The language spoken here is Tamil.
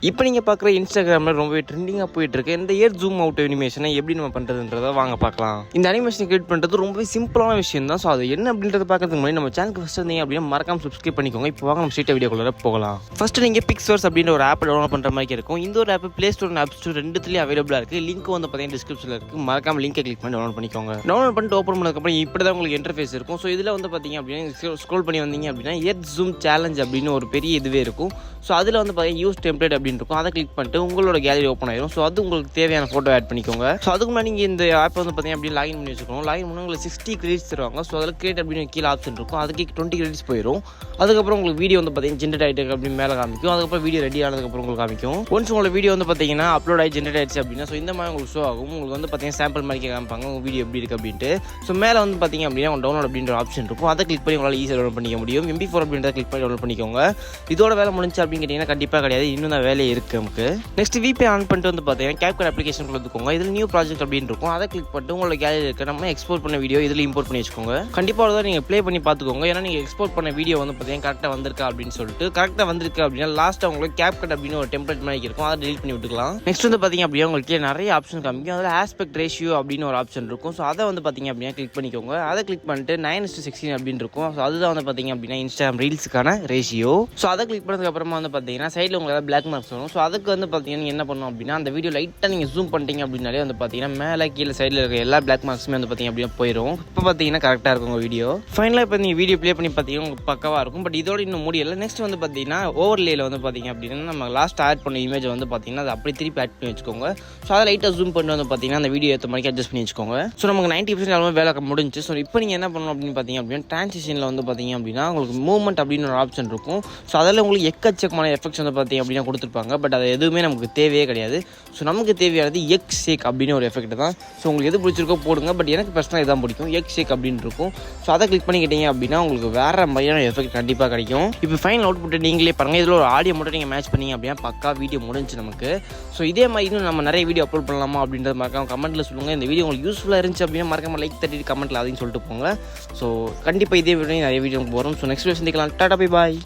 இப்போ நீங்கள் பார்க்குற இன்ஸ்டாகிராமில் ரொம்பவே ட்ரெண்டிங்காக போயிட்டு இருக்கு இந்த இயர் ஜூம் அவுட் அனிமேஷனை எப்படி நம்ம பண்ணுறதுன்றதை வாங்க பார்க்கலாம். இந்த அனிமேஷன் கிரியேட் பண்ணுறது ரொம்பவே சிம்பிளான விஷயம் தான். ஸோ அது என்ன அப்படின்றத பார்க்கறதுக்கு முன்னாடி நம்ம சேனலுக்கு ஃபஸ்ட் வந்தீங்க அப்படின்னா மறக்காம சப்ஸ்கிரைப் பண்ணிக்கோங்க. இப்போ வாங்க நம்ம ஸ்ட்ரெயிட்டாக வீடியோக்குள்ளே போகலாம். ஃபஸ்ட்டு நீங்கள் Pixverse அப்படின்ற ஒரு ஆப் டவுன்லோட் பண்ணுற மாதிரி இருக்கும். இந்த ஒரு app play store app store ரெண்டுத்துலேயும் அவைலபிளாக இருக்குது. லிங்க் வந்து பார்த்தீங்கன்னா டிஸ்கிரிப்ஷனில் இருக்குது. மறக்காம லிங்கை கிளிக் பண்ணி டவுன்லோட் பண்ணிக்கோங்க. டவுன்லோட் பண்ணிட்டு ஓப்பன் பண்ணதுக்கப்புறம் இப்படி தான் உங்களுக்கு இன்டர்ஃபேஸ் இருக்கும். ஸோ இதில் வந்து பார்த்தீங்க அப்படின்னா ஸ்க்ரோல் பண்ணி வந்தீங்க அப்படின்னா இயர் ஜூம் சேலஞ்ச் அப்படின்னு ஒரு பெரிய இதுவே இருக்கும். ஸோ அதில் வந்து பார்த்தீங்கன்னா யூஸ் டெம்ப்ளேட் அப்படின்னு இருக்கும். அதை கிளிக் பண்ணிட்டு உங்களோட கேலரி ஓப்பன் ஆயிடும். ஸோ அது உங்களுக்கு தேவையான ஃபோட்டோ ஆட் பண்ணிக்கோங்க. ஸோ அதுக்கு முன்னாடி நீங்கள் இந்த ஆப் வந்து பார்த்தீங்கன்னா அப்படி லாகின் பண்ணி வச்சுக்கணும். லாகின் பண்ணி உங்களுக்கு 60 கிரெடிட்ஸ் தருவாங்க. ஸோ அதில் கிரியேட் அப்படின்னு கீழே ஆப்ஷன் இருக்கும். அதுக்கு 20 கிரெடிட்ஸ் போயிடும். அதுக்கப்புறம் உங்களுக்கு வீடியோ வந்து பார்த்தீங்கன்னா ஜென்ரேட் ஆகிட்டு அப்படின்னு மேலே காமிக்கும். அதுக்கப்புறம் வீடியோ ரெடி ஆனதுக்கப்புறம் உங்களுக்கு காமிக்கும். ஒன்ஸ் உங்களோட வீடியோ வந்து பார்த்தீங்கன்னா அப்லோட் ஆகி ஜென்ரேட் ஆயிடுச்சு அப்படின்னா ஸோ இந்த மாதிரி உங்களுக்கு ஷோ ஆகும். உங்களுக்கு வந்து பார்த்தீங்கன்னா சாம்பிள் மாதிரி காமிப்பாங்க உங்கள் வீடியோ எப்படி இருக்குது அப்படின்ட்டு. ஸோ மேலே வந்து பார்த்தீங்க அப்படின்னா உங்கள் டவுன்லோட் அப்படின்ற ஆப்ஷன் இருக்கும். அதை கிளிக் பண்ணி உங்களால் ஈஸியாக டவுன்லோட் பண்ணிக்க முடியும். MP4 அப்படின்றத கிளிக் பண்ணி டவுன்லோட் பண்ணிக்கோங்க. இதோட வேலை முடிஞ்சு அப்படின்னு கேட்டிங்கன்னா கண்டிப்பாக கிடையாது. இன்னும் தான் வேலையே இருக்குது நமக்கு. நெக்ஸ்ட் VPN ஆன் பண்ணிட்டு வந்து பார்த்தீங்கன்னா capcut அப்ளிகேஷன் கொடுத்துக்கோங்க. இதில் நியூ ப்ராஜெக்ட் அப்படின்னு இருக்கும். அதை கிளிக் பண்ணிட்டு உங்களோட கேலரி இருக்க நம்ம எக்ஸ்போர்ட் பண்ண வீடியோ இதில் இம்போர்ட் பண்ணி வச்சுக்கோங்க. கண்டிப்பாக தான் நீங்கள் ப்ளே பண்ணி பார்த்துக்கோங்க. ஏன்னா நீங்கள் எக்ஸ்போர்ட் பண்ண வீடியோ வந்து பார்த்தீங்கன்னா கரெக்டாக வந்திருக்கா அப்படின்னு சொல்லிட்டு கரெக்டாக வந்திருக்கு அப்படின்னா லாஸ்ட்டாக உங்களுக்கு capcut அப்படின்னு ஒரு டெம்ப்ளேட் மாதிரி இருக்கும். அதை டெலிட் பண்ணி விட்டுக்கலாம். நெக்ஸ்ட் வந்து பார்த்தீங்க அப்படின்னா உங்களுக்கு நிறைய ஆப்ஷன் காமிக்கும். அதில் ஆஸ்பெக்ட் ரேஷியோ அப்படின்னு ஒரு ஆப்ஷன் இருக்கும். ஸோ அதை வந்து பார்த்தீங்க அப்படின்னா கிளிக் பண்ணிக்கோங்க. அதை கிளிக் பண்ணிட்டு 9:16 அப்படின்னு இருக்கும். ஸோ அதுதான் வந்து பார்த்தீங்க அப்படின்னா இன்ஸ்டாகிராம் ரீல்ஸுக்கான ரேஷியோ. ஸோ அதை கிளிக் பண்ணதுக்கு அப்புறமா வந்து பார்த்தீங்கன்னா சைடில் உங்களுக்கு பிளாக் மார்க்ஸ் வரும். ஸோ அதுக்கு வந்து பார்த்தீங்கன்னா நீங்கள் என்ன பண்ணணும் அப்படின்னா அந்த வீடியோ லைட்டாக நீங்கள் ஜூம் பண்ணிட்டீங்க அப்படின்னாலே வந்து பார்த்தீங்கன்னா மேலே கீழே சைடில் இருக்க எல்லா பிளாக் மார்க்ஸுமே வந்து பார்த்தீங்க அப்படின்னா போயிடும். இப்போ பார்த்தீங்கன்னா கரெக்டாக இருக்கும் உங்கள் வீடியோ. ஃபைனலாக இப்போ நீங்கள் வீடியோ ப்ளே பண்ணி பார்த்தீங்கன்னா உங்களுக்கு பக்கவாக இருக்கும். பட் இதோட இன்னும் முடியலை. நெக்ஸ்ட் வந்து பார்த்தீங்கன்னா ஓவர்லேயில் வந்து பார்த்தீங்க அப்படின்னா நம்ம லாஸ்ட் ஆட் பண்ண இமேஜ் வந்து பார்த்தீங்கன்னா அது அப்படி திருப்பி ஆட் பண்ணி வச்சுக்கோங்க. ஸோ அதை லைட்டாக ஜூம் பண்ணி வந்து பார்த்தீங்கன்னா அந்த வீடியோ ஏற்ற மாதிரி அட்ஜஸ்ட் பண்ணி வச்சுக்கோங்க. ஸோ நமக்கு 90% அளவு வேலை முடிஞ்சு. ஸோ இப்போ நீங்கள் என்ன பண்ணணும் அப்படின்னு பார்த்தீங்க அப்படின்னா டிரான்சிஷனில் வந்து பார்த்தீங்க அப்படின்னா உங்களுக்கு மூவ்மெண்ட் அப்படின்னு ஒரு ஆப்ஷன் இருக்கும். ஸோ அதில் உங்களுக்கு எக்கச்சக்கமான எஃபெக்ட்ஸ் வந்து பார்த்தீங்க அப்படின்னா கொடுத்துருப்பாங்க. பட் அது எதுவுமே நமக்கு தேவையே கிடையாது. ஸோ நமக்கு தேவையானது எக் ஷேக் அப்படின்னு ஒரு எஃபெக்ட் தான். ஸோ உங்களுக்கு எது பிடிச்சிருக்கோ போடுங்க. பட் எனக்கு பர்சனலாக இதான் பிடிக்கும். எக் ஷேக் அப்படின்னு இருக்கும். ஸோ அதை கிளிக் பண்ணிக்கிட்டீங்க அப்படின்னா உங்களுக்கு வேறு மாதிரியான எஃபெக்ட் கண்டிப்பாக கிடைக்கும். இப்போ ஃபைனல் அவுட்புட் நீங்களே பாருங்கள். இதில் ஒரு ஆடியோ மட்டும் நீங்கள் மேட்ச் பண்ணிங்க அப்படின்னா பக்கா வீடியோ முடிஞ்சு நமக்கு. ஸோ இதே மாதிரி இன்னும் நம்ம நிறைய வீடியோ அப்லோட் பண்ணலாமா அப்படின்றத மறக்காம கமெண்ட்டில் சொல்லுங்கள். இந்த வீடியோ உங்களுக்கு யூஸ்ஃபுல்லாக இருந்துச்சு அப்படின்னா மறக்காம லைக் தட்டிட்டு கமெண்ட்டில் அதையும் சொல்லிட்டு போங்க. ஸோ கண்டிப்பாக இதே வீடியோ நிறைய வீடியோ வரும். ஸோ நெக்ஸ்ட் வீடியோ சந்திக்கலாம். Tata bye bye.